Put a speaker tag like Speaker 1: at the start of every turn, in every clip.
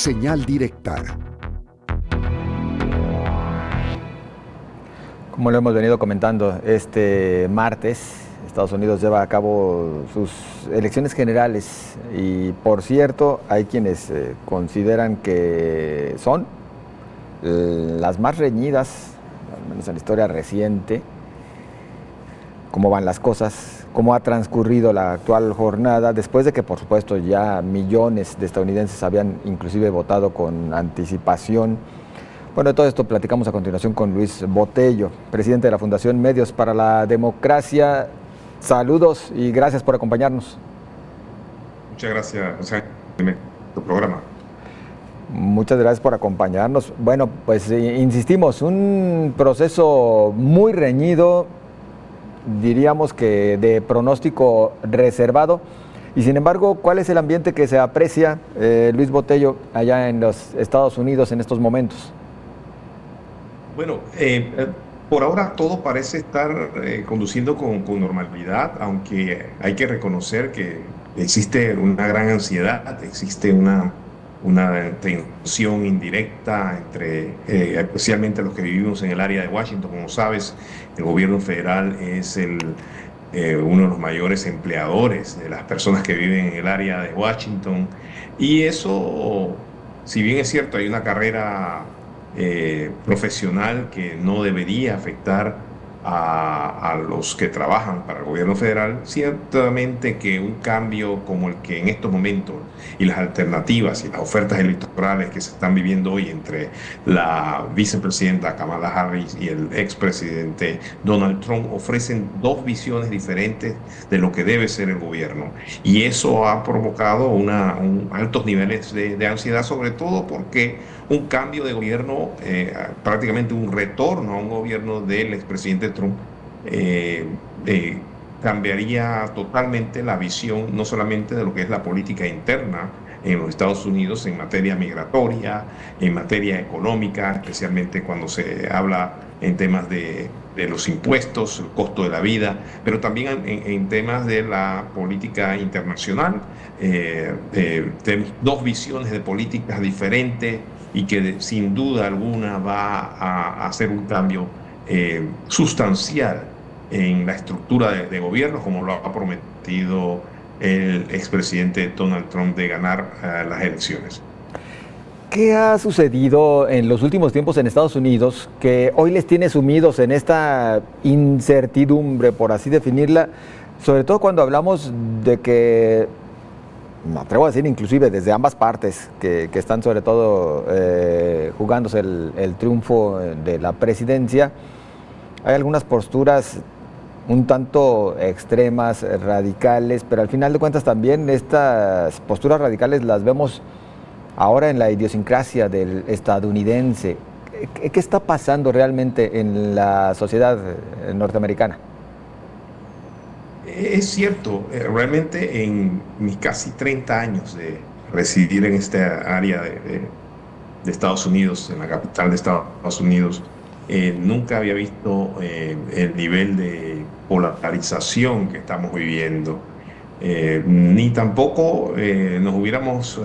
Speaker 1: Señal directa.
Speaker 2: Como lo hemos venido comentando, este martes Estados Unidos lleva a cabo sus elecciones generales y, por cierto, hay quienes consideran que son las más reñidas, al menos en la historia reciente. ¿Cómo van las cosas? ¿Cómo ha transcurrido la actual jornada? Después de que, por supuesto, ya millones de estadounidenses habían inclusive votado con anticipación. Bueno, de todo esto platicamos a continuación con Luis Botello, presidente de la Fundación Medios para la Democracia. Saludos y gracias por acompañarnos.
Speaker 3: Muchas gracias, José, por tu programa.
Speaker 2: Muchas gracias por acompañarnos. Bueno, pues insistimos, un proceso muy reñido, diríamos que de pronóstico reservado. Y sin embargo, ¿cuál es el ambiente que se aprecia, Luis Botello, allá en los Estados Unidos en estos momentos?
Speaker 3: Bueno, por ahora todo parece estar conduciendo con normalidad, aunque hay que reconocer que existe una gran ansiedad, existe una tensión indirecta entre, especialmente los que vivimos en el área de Washington. Como sabes, el gobierno federal es uno de los mayores empleadores de las personas que viven en el área de Washington. Y eso, si bien es cierto, hay una carrera profesional que no debería afectar a los que trabajan para el gobierno federal, ciertamente que un cambio como el que en estos momentos y las alternativas y las ofertas electorales que se están viviendo hoy entre la vicepresidenta Kamala Harris y el expresidente Donald Trump ofrecen dos visiones diferentes de lo que debe ser el gobierno. Y eso ha provocado altos niveles de ansiedad, sobre todo porque un cambio de gobierno, prácticamente un retorno a un gobierno del expresidente Trump, cambiaría totalmente la visión, no solamente de lo que es la política interna en los Estados Unidos en materia migratoria, en materia económica, especialmente cuando se habla en temas de los impuestos, el costo de la vida, pero también en temas de la política internacional. Tenemos dos visiones de políticas diferentes y que sin duda alguna va a hacer un cambio sustancial en la estructura de gobierno, como lo ha prometido el expresidente Donald Trump de ganar las elecciones.
Speaker 2: ¿Qué ha sucedido en los últimos tiempos en Estados Unidos que hoy les tiene sumidos en esta incertidumbre, por así definirla? Sobre todo cuando hablamos de que, me atrevo a decir inclusive desde ambas partes, que están sobre todo jugándose el triunfo de la presidencia, hay algunas posturas un tanto extremas, radicales, pero al final de cuentas también estas posturas radicales las vemos ahora en la idiosincrasia del estadounidense. ¿Qué está pasando realmente en la sociedad norteamericana?
Speaker 3: Es cierto, realmente en mis casi 30 años de residir en esta área de Estados Unidos, en la capital de Estados Unidos, nunca había visto el nivel de polarización que estamos viviendo, ni tampoco nos hubiéramos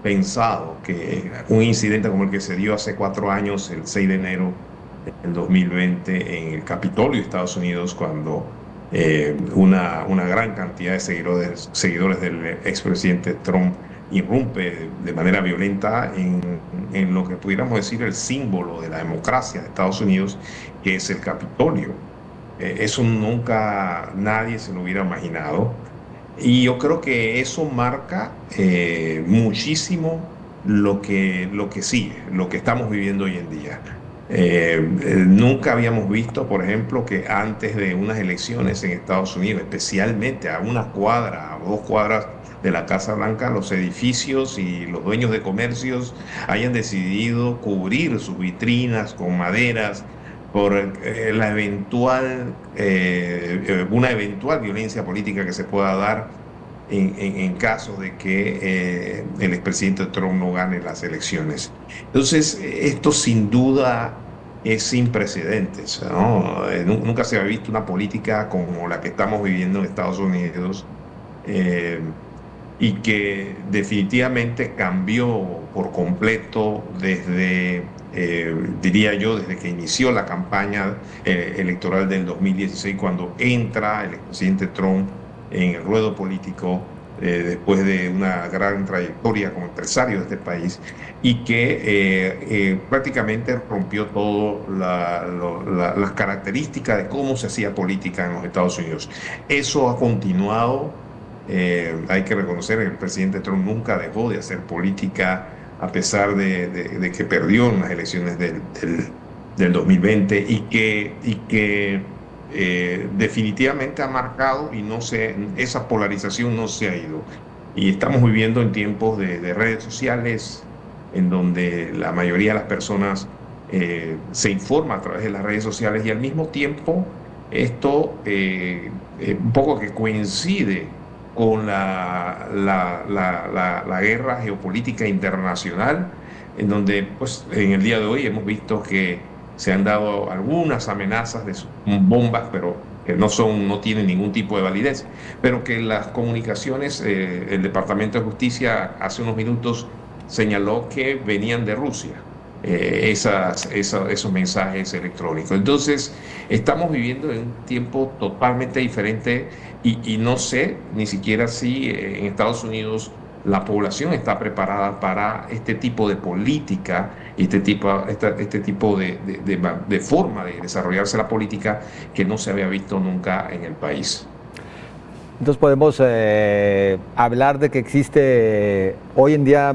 Speaker 3: pensado que un incidente como el que se dio hace 4 años, el 6 de enero del 2020, en el Capitolio de Estados Unidos, cuando una gran cantidad de seguidores del expresidente Trump irrumpe de manera violenta en lo que pudiéramos decir el símbolo de la democracia de Estados Unidos, que es el Capitolio. Eso nunca nadie se lo hubiera imaginado. Y yo creo que eso marca muchísimo lo que sigue, lo que estamos viviendo hoy en día. Nunca habíamos visto, por ejemplo, que antes de unas elecciones en Estados Unidos, especialmente a una cuadra o 2 cuadras de la Casa Blanca, los edificios y los dueños de comercios hayan decidido cubrir sus vitrinas con maderas por una eventual violencia política que se pueda dar en caso de que el expresidente Trump no gane las elecciones. Entonces, esto sin duda es sin precedentes, ¿no? Nunca se había visto una política como la que estamos viviendo en Estados Unidos. Eh, y que definitivamente cambió por completo desde, diría yo, desde que inició la campaña electoral del 2016, cuando entra el expresidente Trump en el ruedo político después de una gran trayectoria como empresario de este país y que prácticamente rompió todas las características de cómo se hacía política en los Estados Unidos. Eso ha continuado. Hay que reconocer que el presidente Trump nunca dejó de hacer política a pesar de que perdió en las elecciones del 2020 y que definitivamente ha marcado y no se, esa polarización no se ha ido. Y estamos viviendo en tiempos de redes sociales en donde la mayoría de las personas se informa a través de las redes sociales y al mismo tiempo esto un poco que coincide con la guerra geopolítica internacional, en donde pues, en el día de hoy hemos visto que se han dado algunas amenazas de bombas, pero que no tienen ningún tipo de validez, pero que las comunicaciones, el Departamento de Justicia hace unos minutos señaló que venían de Rusia. Esos mensajes electrónicos. Entonces, estamos viviendo en un tiempo totalmente diferente y no sé ni siquiera si en Estados Unidos la población está preparada para este tipo de política y este tipo de forma de desarrollarse la política que no se había visto nunca en el país.
Speaker 2: Entonces podemos hablar de que existe hoy en día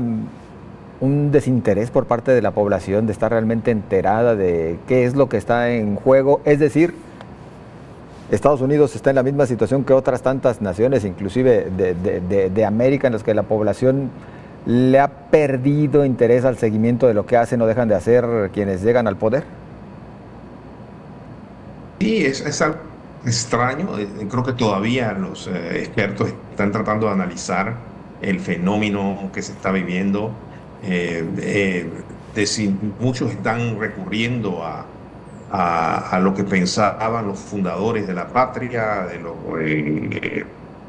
Speaker 2: un desinterés por parte de la población de estar realmente enterada de qué es lo que está en juego. Es decir, Estados Unidos está en la misma situación que otras tantas naciones, inclusive de América, en las que la población le ha perdido interés al seguimiento de lo que hacen o dejan de hacer quienes llegan al poder.
Speaker 3: Sí, es algo extraño. Creo que todavía los expertos están tratando de analizar el fenómeno que se está viviendo. Si muchos están recurriendo a lo que pensaban los fundadores de la patria,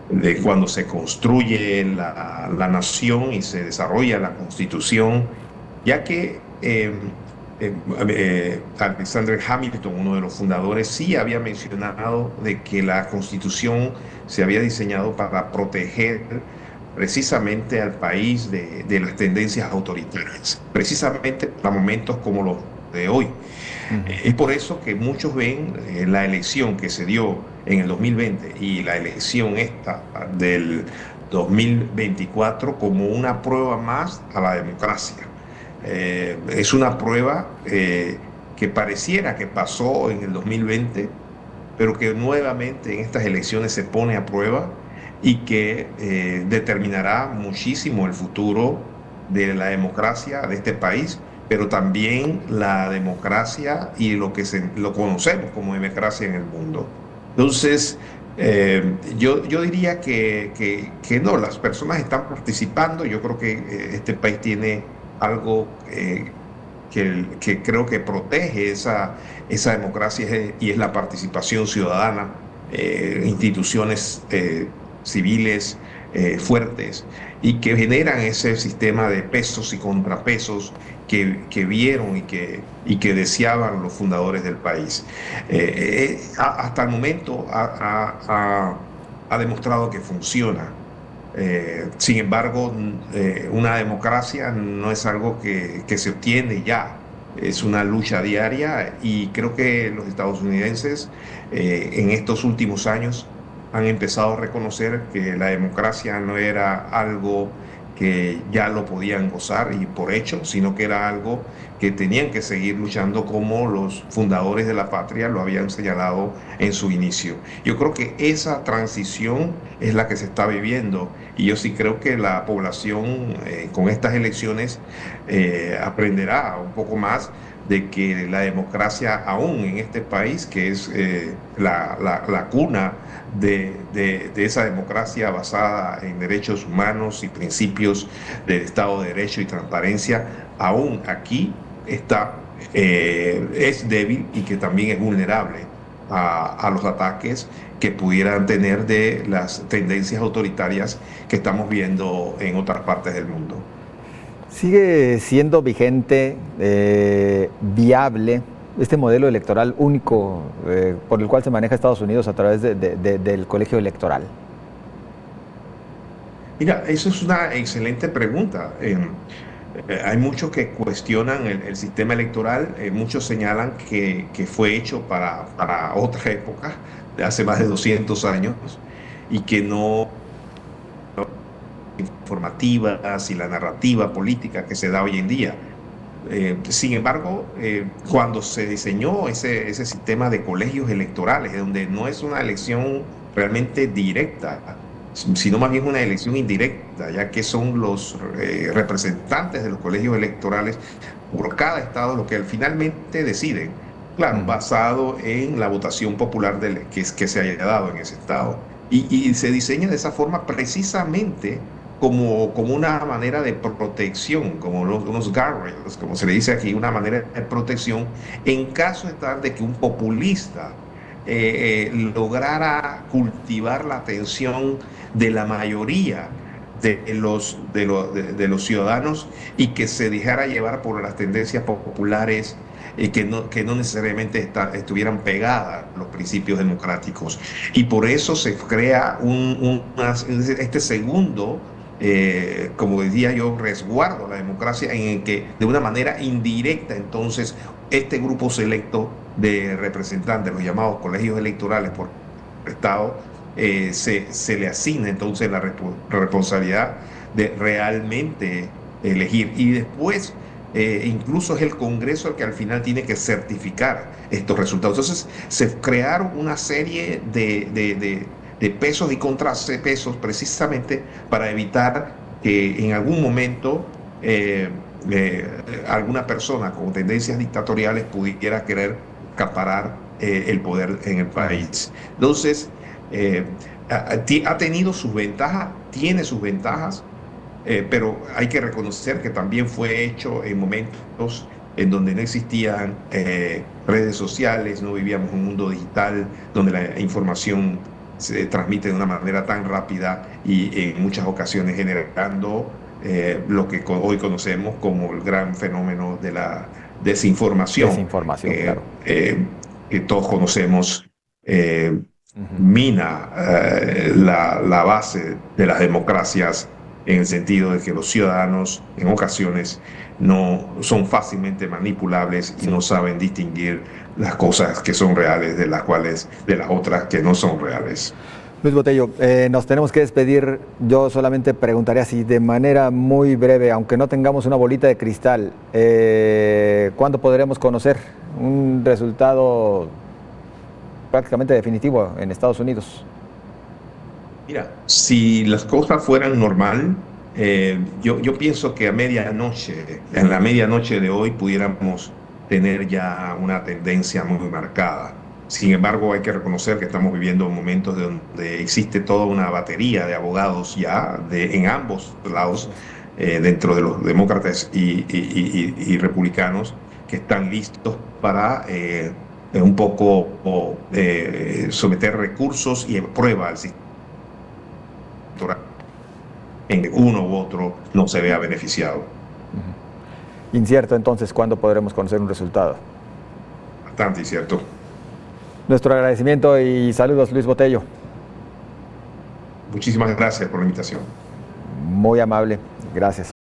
Speaker 3: de cuando se construye la nación y se desarrolla la constitución, ya que Alexander Hamilton, uno de los fundadores, sí había mencionado de que la constitución se había diseñado para proteger precisamente al país de las tendencias autoritarias, precisamente para momentos como los de hoy. Es por eso que muchos ven la elección que se dio en el 2020 y la elección esta del 2024 como una prueba más a la democracia. Es una prueba que pareciera que pasó en el 2020, pero que nuevamente en estas elecciones se pone a prueba y que determinará muchísimo el futuro de la democracia de este país, pero también la democracia y lo conocemos como democracia en el mundo. Entonces, yo diría que no, las personas están participando. Yo creo que este país tiene algo que creo que protege esa democracia y es la participación ciudadana, instituciones civiles fuertes y que generan ese sistema de pesos y contrapesos que vieron y que deseaban los fundadores del país. Hasta el momento ha demostrado que funciona. Sin embargo, una democracia no es algo que se obtiene ya, es una lucha diaria y creo que los estadounidenses en estos últimos años han empezado a reconocer que la democracia no era algo que ya lo podían gozar y por hecho, sino que era algo que tenían que seguir luchando como los fundadores de la patria lo habían señalado en su inicio. Yo creo que esa transición es la que se está viviendo y yo sí creo que la población con estas elecciones aprenderá un poco más de que la democracia aún en este país, que es la cuna de esa democracia basada en derechos humanos y principios del Estado de Derecho y transparencia, aún aquí es débil y que también es vulnerable a los ataques que pudieran tener de las tendencias autoritarias que estamos viendo en otras partes del mundo.
Speaker 2: ¿Sigue siendo vigente, viable, este modelo electoral único por el cual se maneja Estados Unidos a través del colegio electoral?
Speaker 3: Mira, eso es una excelente pregunta. Hay muchos que cuestionan el sistema electoral, muchos señalan que fue hecho para otra época, de hace más de 200 años, y que no informativas y la narrativa política que se da hoy en día. Sin embargo, cuando se diseñó ese sistema de colegios electorales, donde no es una elección realmente directa, sino más bien una elección indirecta, ya que son los representantes de los colegios electorales por cada estado lo que finalmente deciden, claro, basado en la votación popular que se haya dado en ese estado. Y se diseña de esa forma precisamente como una manera de protección, como unos guardrails, como se le dice aquí, una manera de protección en caso de tal de que un populista lograra cultivar la atención de la mayoría de los ciudadanos y que se dejara llevar por las tendencias populares que no necesariamente estuvieran pegadas a los principios democráticos. Y por eso se crea este segundo, como decía yo, resguardo a la democracia en el que de una manera indirecta entonces este grupo selecto de representantes, los llamados colegios electorales por Estado, se le asigna entonces la responsabilidad de realmente elegir. Y después, incluso es el Congreso el que al final tiene que certificar estos resultados. Entonces, se crearon una serie de pesos y contrapesos precisamente para evitar que en algún momento alguna persona con tendencias dictatoriales pudiera querer acaparar el poder en el país. Entonces, ha tenido sus ventajas, tiene sus ventajas, pero hay que reconocer que también fue hecho en momentos en donde no existían redes sociales, no vivíamos un mundo digital donde la información se transmite de una manera tan rápida y en muchas ocasiones generando lo que hoy conocemos como el gran fenómeno de la desinformación,
Speaker 2: Desinformación, claro.
Speaker 3: que todos conocemos, mina la base de las democracias en el sentido de que los ciudadanos en ocasiones no son fácilmente manipulables y no saben distinguir las cosas que son reales de las otras que no son reales.
Speaker 2: Luis Botello, nos tenemos que despedir. Yo solamente preguntaré así de manera muy breve, aunque no tengamos una bolita de cristal, ¿cuándo podremos conocer un resultado prácticamente definitivo en Estados Unidos?
Speaker 3: Mira, si las cosas fueran normal, yo pienso que en la medianoche de hoy, pudiéramos tener ya una tendencia muy marcada. Sin embargo, hay que reconocer que estamos viviendo momentos donde existe toda una batería de abogados ya en ambos lados, dentro de los demócratas y republicanos, que están listos para un poco someter recursos y prueba al sistema en que uno u otro no se vea beneficiado.
Speaker 2: Incierto entonces cuándo podremos conocer un resultado.
Speaker 3: Bastante incierto.
Speaker 2: Nuestro agradecimiento y saludos, Luis Botello.
Speaker 3: Muchísimas gracias por la invitación.
Speaker 2: Muy amable, gracias.